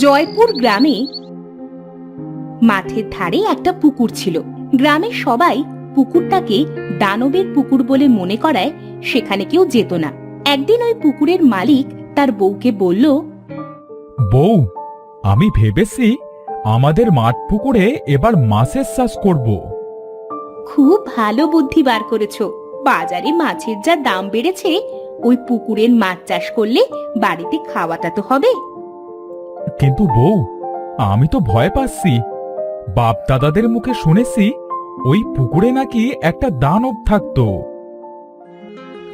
জয়পুর গ্রামে মাঠের ধারে একটা পুকুর ছিল। গ্রামের সবাই পুকুরটাকে দানবের পুকুর বলে মনে করায় সেখানে কেউ যেত না। একদিন ওই পুকুরের মালিক তার বউকে বলল, বউ, আমি ভেবেছি আমাদের মাঠ পুকুরে এবার মাছের চাষ করব। খুব ভালো বুদ্ধি বার করেছো। বাজারে মাছের যা দাম বেড়েছে, ওই পুকুরের মাছ চাষ করলে বাড়িতে খাওয়াটা তো হবে। কিন্তু বউ, আমি তো ভয় পাচ্ছি। বাপ দাদাদের মুখে শুনেছি ওই পুকুরে নাকি একটা দানব থাকতো।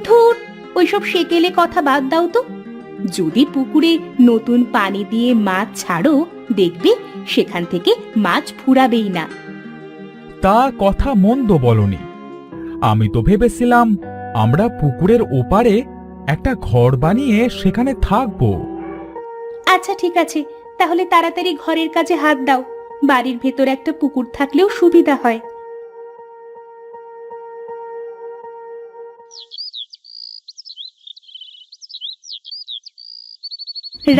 ধুর, ওইসব সেকেলে কথা বাদ দাও তো। যদি পুকুরে নতুন পানি দিয়ে মাছ ছাড়ো, দেখবে সেখান থেকে মাছ ফুরাবেই না। তা কথা মন্দ বলনি। আমি তো ভেবেছিলাম আমরা পুকুরের ওপারে একটা ঘর বানিয়ে সেখানে থাকবো। আচ্ছা ঠিক আছে, তাহলে তাড়াতাড়ি ঘরের কাজে হাত দাও। বাড়ির ভেতর একটা পুকুর থাকলেও সুবিধা হয়।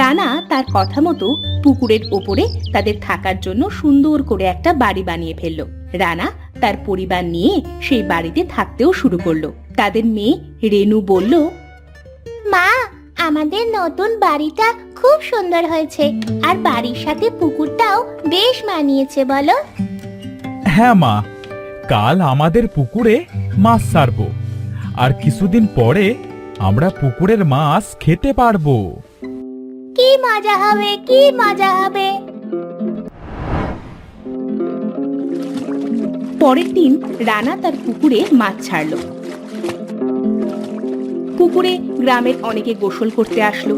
রানা তার কথা মতো পুকুরের ওপরে তাদের থাকার জন্য সুন্দর করে একটা বাড়ি বানিয়ে ফেললো। রানা তার পরিবার নিয়ে সেই বাড়িতে থাকতেও শুরু করলো। তাদের মেয়ে রেনু বলল, মা, আমাদের নতুন বাড়িটা খুব সুন্দর হয়েছে, আর বাড়ির সাথে পুকুরটাও বেশ মানিয়েছে বলো। হ্যাঁ মা, কাল আমাদের পুকুরে মাছ ছাড়বো, আর কিছুদিন পরে আমরা পুকুরের মাছ খেতে পারবো। কি মজা হবে, কি মজা হবে। পরের দিন রানা তার পুকুরে মাছ ছাড়লো। পুকুরে গ্রামের অনেকে গোসল করতে আসলো।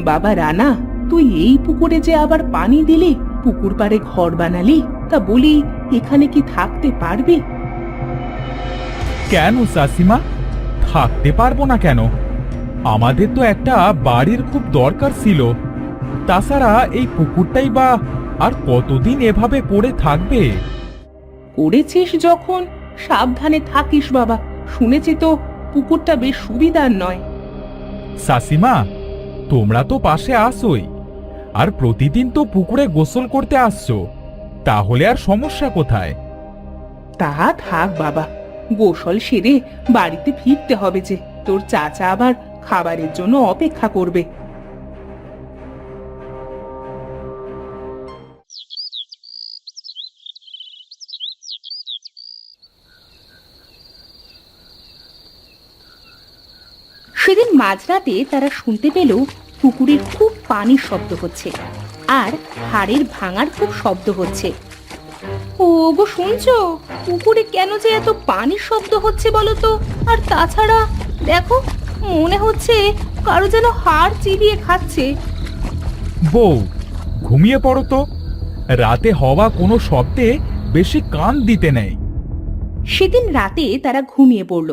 বাবা রানা, তুই এই পুকুরে যে আবার পানি দিলি, পুকুর পাড়ে ঘর বানালি, তা বলি এখানে কি থাকতে পারবি? কেন চাষিমা, থাকতে পারবো না কেন? আমাদের তো একটা বাড়ির খুব দরকার ছিল। তাছাড়া এই পুকুরটাই বা আর কতদিন এভাবে পড়ে থাকবে? করেছিস যখন সাবধানে থাকিস বাবা। শুনেছি তো পুকুরটা বেশ সুবিধার নয়। চাষিমা, তোমরা তো পাশে আসোই, আর প্রতিদিন তো পুকুরে গোসল করতে আসছো, তাহলে আর সমস্যা কোথায়? তা থাক বাবা, গোসল সেরে বাড়িতে ফিরতে হবে যে। তোর চাচা আবার খাবারের জন্য অপেক্ষা করবে। সেদিন মাঝরাতে তারা শুনতে পেল পুকুরের খুব পানির শব্দ হচ্ছে, আর হাড়ের ভাঙার খুব শব্দ হচ্ছে। ও গো, শুনছো? পুকুরে কেন যে এত পানির শব্দ হচ্ছে বলো তো? আর তাছাড়া দেখো, মনে হচ্ছে কারো যেন হাড় চিবিয়ে খাচ্ছে। বউ, ঘুমিয়ে পড়ো তো। রাতে হওয়া কোনো শব্দে বেশি কান দিতে নেই। সেদিন রাতে তারা ঘুমিয়ে পড়ল।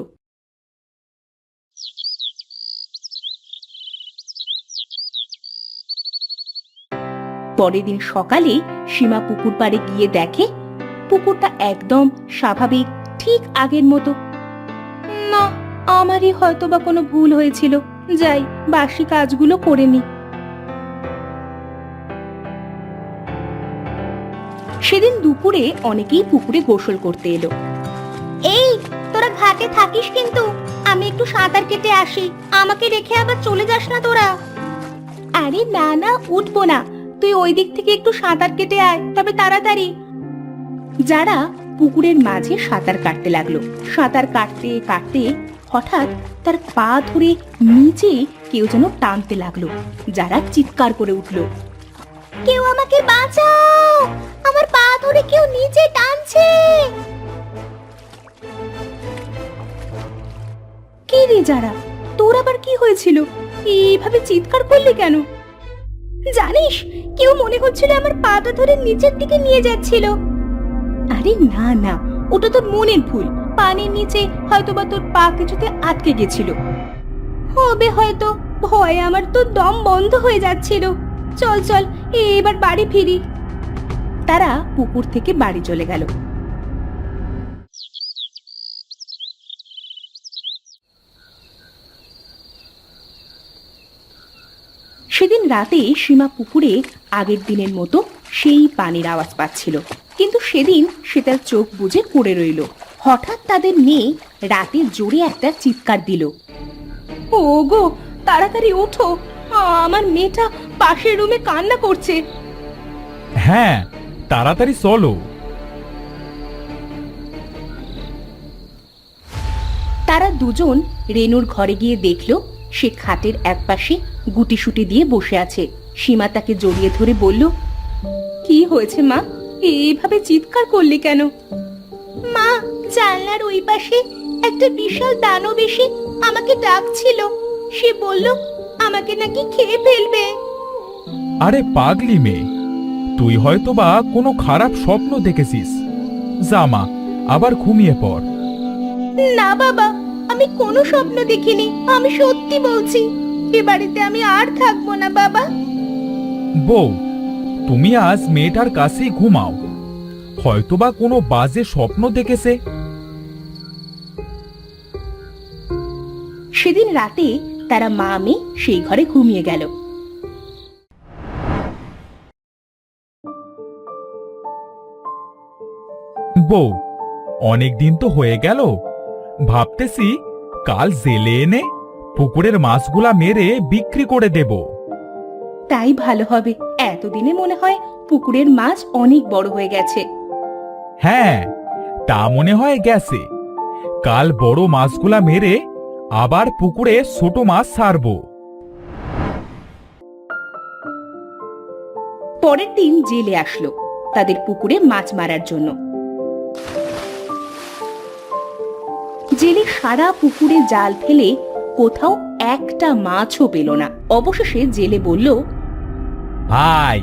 পরের দিন সকালে সীমা পুকুর পাড়ে গিয়ে দেখে পুকুরটা একদম স্বাভাবিক, ঠিক আগের মতো। না, আমারই হয়তো বা কোনো ভুল হয়েছিল। যাই, বাসি কাজগুলো করে নি। সেদিন দুপুরে অনেকেই পুকুরে গোসল করতে এলো। এই, তোরা ঘাটে থাকিস কিন্তু, আমি একটু সাঁতার কেটে আসি। আমাকে রেখে আবার চলে যাস না তোরা। আরে না না, উঠবো না। তুই ওই দিক থেকে একটু সাঁতার কেটে আয়, তবে তাড়াতাড়ি। যারা পুকুরের মাঝে সাঁতার কাটতে লাগলো। সাঁতার কাটতে কাটতে হঠাৎ তার পা ধরে নিচে কেউ যেন টানতে লাগলো। যারা চিৎকার করে উঠলো, কেউ আমাকে বাঁচাও, আমার পা ধরে কেউ নিচে টানছে। কি রে যারা, তোর আবার কি হয়েছিল? এইভাবে চিৎকার করলি কেন? জানিস, কেউ মনে হচ্ছিল আমার পাটা ধরে নিচের দিকে নিয়ে যাচ্ছিল। আরে না না, ওটা তোর মনের ভুল। পানির নিচে হয়তোবা তোর পা কিছুতে আটকে গেছিল। হবে হয়তো। ভয়ে আমার তো দম বন্ধ হয়ে যাচ্ছিল। চল চল, এবার বাড়ি ফিরি। তারা পুকুর থেকে বাড়ি চলে গেল। সেদিন রাতে সীমা পুকুরে আগের দিনের মতো সেই পানির আওয়াজ পাচ্ছিল, কিন্তু সেদিন সে তার চোখ বুজে পড়ে রইল। হঠাৎ তাদের মেয়ে রাতে জোরে একটা চিৎকার দিল। ও গো, তাড়াতাড়ি ওঠো, আমার মেয়েটা পাশের রুমে কান্না করছে। হ্যাঁ, তাড়াতাড়ি চলো। তারা দুজন রেনুর ঘরে গিয়ে দেখল সে খাটের একপাশে গুটিসুটি দিয়ে বসে আছে। সীমা তাকে জড়িয়ে ধরে বলল, কি হয়েছে মা, এইভাবে চিৎকার করলি কেন? মা, জানলার ওই পাশে একটা বিশাল দানব এসে আমাকে ডাকছিল। সে বলল আমাকে নাকি খেয়ে ফেলবে। আরে পাগলি মেয়ে, তুই হয়তো বা কোনো খারাপ স্বপ্ন দেখেছিস। যা মা, আবার ঘুমিয়ে পড়। না বাবা, আমি কোনো স্বপ্ন দেখিনি, আমি সত্যি বলছি। এ বাড়িতে আমি আর থাকবো না বাবা। বউ, তুমি আজ মেয়েটার কাছেই ঘুমাও, হয়তোবা কোনো বাজে স্বপ্ন দেখেছে। সেদিন রাতে তারা মা মেয়ে সেই ঘরে ঘুমিয়ে গেল। বউ, অনেক দিন তো হয়ে গেল, ভাবতেছি কাল জেলে এনে পুকুরের মাছগুলা মেরে বিক্রি করে দেব। তাই ভালো হবে, এতদিনে মনে হয় পুকুরের মাছ অনেক বড় হয়ে গেছে। হ্যাঁ, তা মনে হয় গেছে। কাল বড় মাছগুলা মেরে আবার পুকুরে ছোট মাছ ছাড়বো। পরের দিন জেলে আসলো তাদের পুকুরে মাছ মারার জন্য। জেলে সারা পুকুরে জাল ফেলে কোথাও একটা মাছও পেল না। অবশেষে জেলে বলল, ভাই,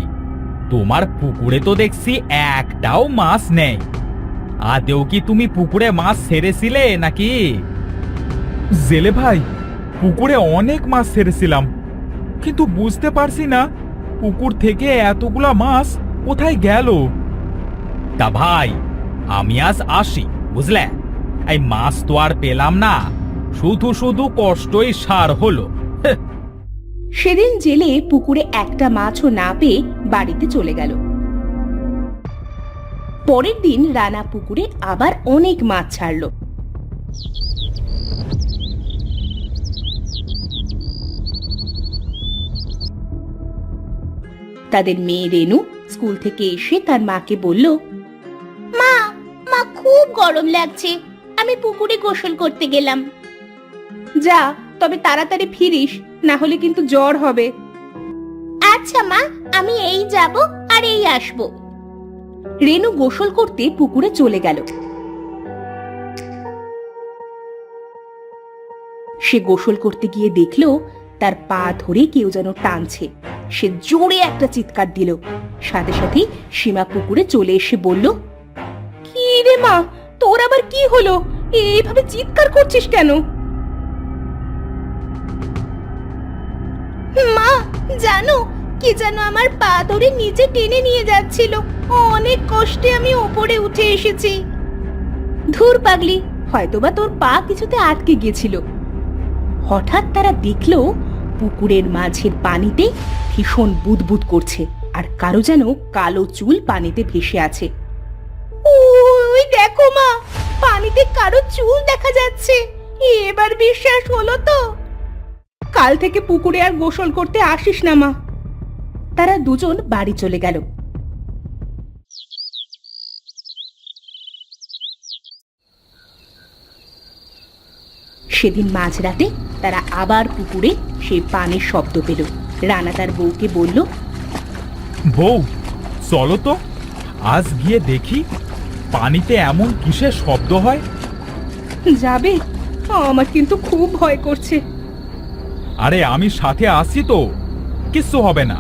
তোমার পুকুরে তো দেখছি একটাও মাছ নেই। আদেও কি তুমি পুকুরে মাছ ছেড়েছিলে নাকি? জেলে ভাই, পুকুরে অনেক মাছ ছেড়েছিলাম, কিন্তু বুঝতে পারছি না পুকুর থেকে এতগুলা মাছ কোথায় গেল। তা ভাই, আমি আজ আসি, বুঝলে? এই মাছ তো আর পেলাম না, শুধু শুধু কষ্টই সার হলো। সেদিন জেলে পুকুরে একটা মাছও না পেয়ে বাড়িতে চলে গেল। পরের দিন রানা পুকুরে আবার অনেক মাছ ছাড়লো। তাদের মেয়ে রেনু স্কুল থেকে এসে তার মাকে বলল, মা, মা খুব গরম লাগছে, আমি পুকুরে গোসল করতে গেলাম। যা, তবে তাড়াতাড়ি ফিরিস, না হলে কিন্তু জ্বর হবে। আচ্ছা মা, আমি এই যাব আর এই আসব। রেনু গোসল করতে পুকুরে চলে গেল। সে গোসল করতে গিয়ে দেখলো তার পা ধরে কেউ যেন টানছে। সে জোরে একটা চিৎকার দিল। সাথে সাথে সীমা পুকুরে চলে এসে বলল, কি রে মা, তোর আবার কি হলো? এইভাবে চিৎকার করছিস কেন? মা, জানো কি যেন আমার পা ধরে নিচে টেনে নিয়ে যাচ্ছিল। অনেক কষ্টে আমি ওপরে উঠে এসেছি। ধুর পাগলি, হয়তোবা তোর পা কিছুতে আটকে গিয়েছিল। হঠাৎ তারা দেখলো পুকুরের মাঝের পানিতে ভীষণ বুদবুদ করছে, আর কারো যেন কালো চুল পানিতে ভেসে আছে। ওই দেখো মা, পানিতে কারো চুল দেখা যাচ্ছে। এবার বিশ্বাস হলো তো? কাল থেকে পুকুরে আর গোসল করতে আসিস না মা। তারা দুজন বাড়ি চলে গেল। সেদিন মাঝরাতে তারা আবার পুকুরে সেই পানির শব্দ পেল। রানা তার বউকে বলল, বউ, চলো তো, আজ গিয়ে দেখি পানিতে এমন কিসের শব্দ হয়। যাবে? আমার কিন্তু খুব ভয় করছে। আরে আমি সাথে আসি তো, কিচ্ছু হবে না।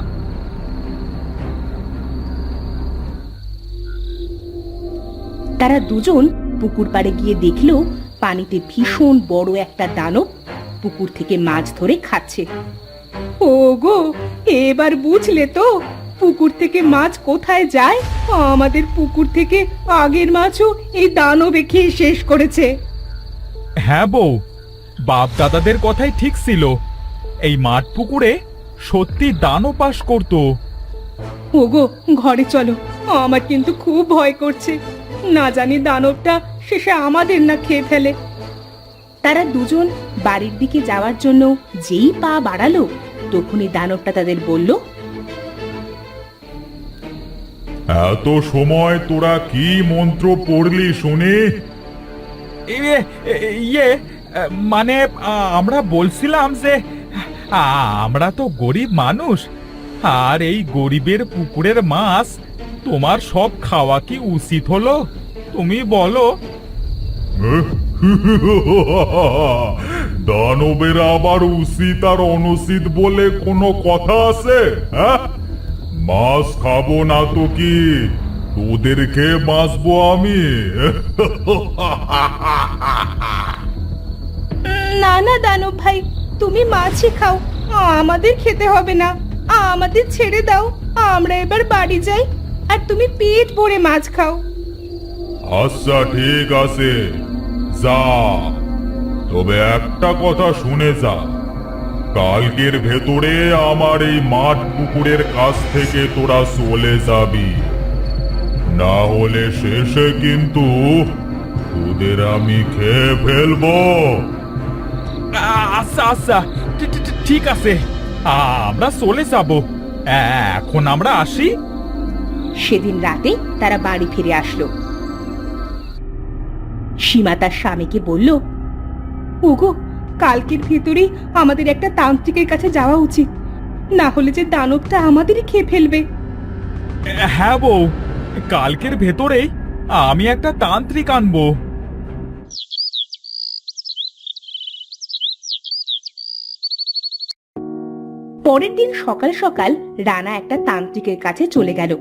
তারা দুজন পুকুর পাড়ে গিয়ে দেখলো পানিতে ভীষণ বড় একটা দানব পুকুর থেকে মাছ ধরে খাচ্ছে। ওগো, এবার বুঝলে তো পুকুর থেকে মাছ কোথায় যায়? আমাদের পুকুর থেকে আগের মাছও এই দানবে খেয়ে শেষ করেছে। হ্যাঁ বউ, বাপ দাদাদের কথাই ঠিক ছিল। এই মাঠ পুকুরে সত্যি দানও পাস করতো। ওগো ঘরে চলো, আমার কিন্তু খুব ভয় করছে, না জানি দানবটা শেষে আমাদের না খেয়ে ফেলে। তারা দুজন বাড়ির দিকে যাওয়ার জন্য যেই পা বাড়ালো তখনই দানবটা তাদের বলল, এত সময় তোরা কি মন্ত্র পড়লি শুনি? ইয়ে মানে আমরা বলছিলাম যে আমরা তো গরিব মানুষ, আর এই গরিবের পুকুরের মাছ তোমার সব খাওয়া কি উচিত হলো? তুমি বলো। দানবের আবার উচিত আর অনুচিত বলে কোনো কথা আছে? হ্যাঁ, মাছ খাবো না তো কি তোদেরকে বাঁচবো আমি? না না দানব ভাই, তুমি মাছই খাও, আমাদের খেতে হবে না, আমাদের ছেড়ে দাও, আমরা এবার বাড়ি যাই, আর তুমি পেট ভরে মাছ খাও। আচ্ছা ঠিক আছে, যা। তবে একটা কথা শুনে যা, কালকের ভেতরে আমার এই মাঠ পুকুরের কাছ থেকে তোরা চলে যাবি, না হলে শেষে কিন্তু তোদের আমি খেয়ে ফেলবো। আচ্ছা আচ্ছা, ঠিক আছে, আমরা চলে যাব। এখন আমরা আসি। সেদিন রাতে তারা বাড়ি ফিরে আসলো। সীমা তার স্বামীকে বলল, ওগো কালকের ভেতরেই আমাদের একটা তান্ত্রিকের কাছে যাওয়া উচিত, না হলে যে দানবটা আমাদেরই খেয়ে ফেলবে। হ্যাঁ বউ, কালকের ভেতরেই আমি একটা তান্ত্রিক আনবো। পরের দিন সকাল সকাল রানা একটা তান্ত্রিকের কাছে চলে গেল।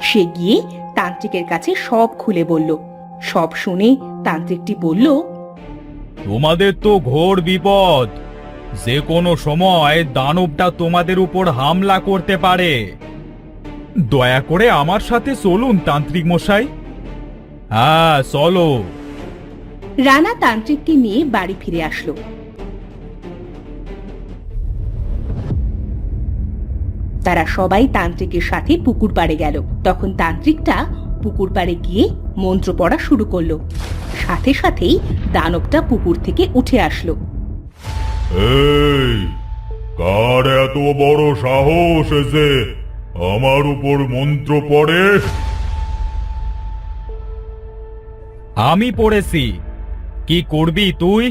সে গিয়ে তান্ত্রিকের কাছে সব খুলে বলল। সব শুনে তান্ত্রিকটি বলল, তোমাদের তো ঘোর বিপদ, যে কোনো সময় দানবটা তোমাদের উপর হামলা করতে পারে। দয়া করে আমার সাথে চলুন তান্ত্রিক মশাই। হ্যাঁ চলো। রানা তান্ত্রিককে নিয়ে বাড়ি ফিরে আসলো। তারা সবাই তান্ত্রিকের সাথে পুকুর পাড়ে গেল। তখন তান্ত্রিকটা পুকুর পাড়ে গিয়ে মন্ত্র পড়া শুরু করলো। সাথে সাথেই দানবটা পুকুর থেকে উঠে আসলো। এই, কার এত বড় সাহস যে আমার উপর মন্ত্র পড়ে? আমি পড়েছি, কি করবি তুই?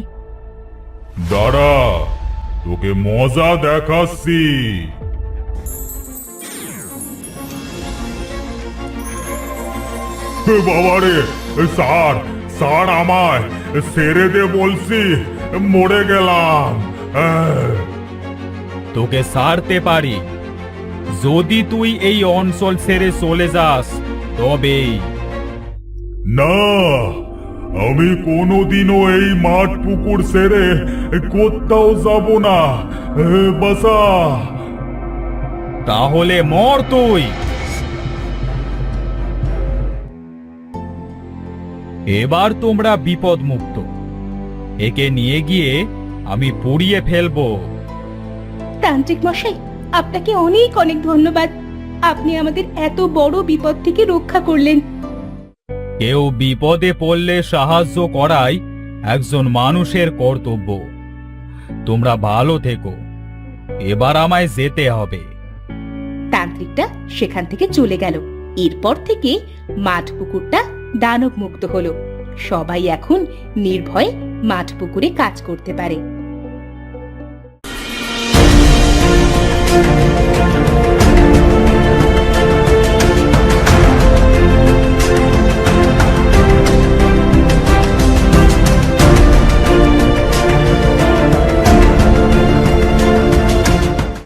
দাঁড়া, তোকে মজা দেখাচ্ছি। বাবারে, স্যার স্যার আমায় ছেড়ে দে বলছি, মরে গেলাম। তোকে ছাড়তে পারি যদি তুই এই অঞ্চল ছেড়ে চলে যাস, তবেই। না, আমি কোনোদিনও এই মাঠ পুকুর ছেড়ে কোথাও যাব না। বাসা। তাহলে মর তুই। এবার তোমরা বিপদ মুক্ত। একে নিয়ে গিয়ে আমি পুড়িয়ে ফেলবো। তান্ত্রিক মশাই, আপনাকে অনেক অনেক ধন্যবাদ, আপনি আমাদের এত বড় বিপদ থেকে রক্ষা করলেন। কেউ বিপদে পড়লে সাহায্য করাই একজন মানুষের কর্তব্য। তোমরা ভালো থেকো, এবার আমায় যেতে হবে। তান্ত্রিকটা সেখান থেকে চলে গেল। এরপর থেকে মাঠ পুকুরটা দানব মুক্ত হলো। সবাই এখন নির্ভয়ে মাঠ পুকুরে কাজ করতে পারে।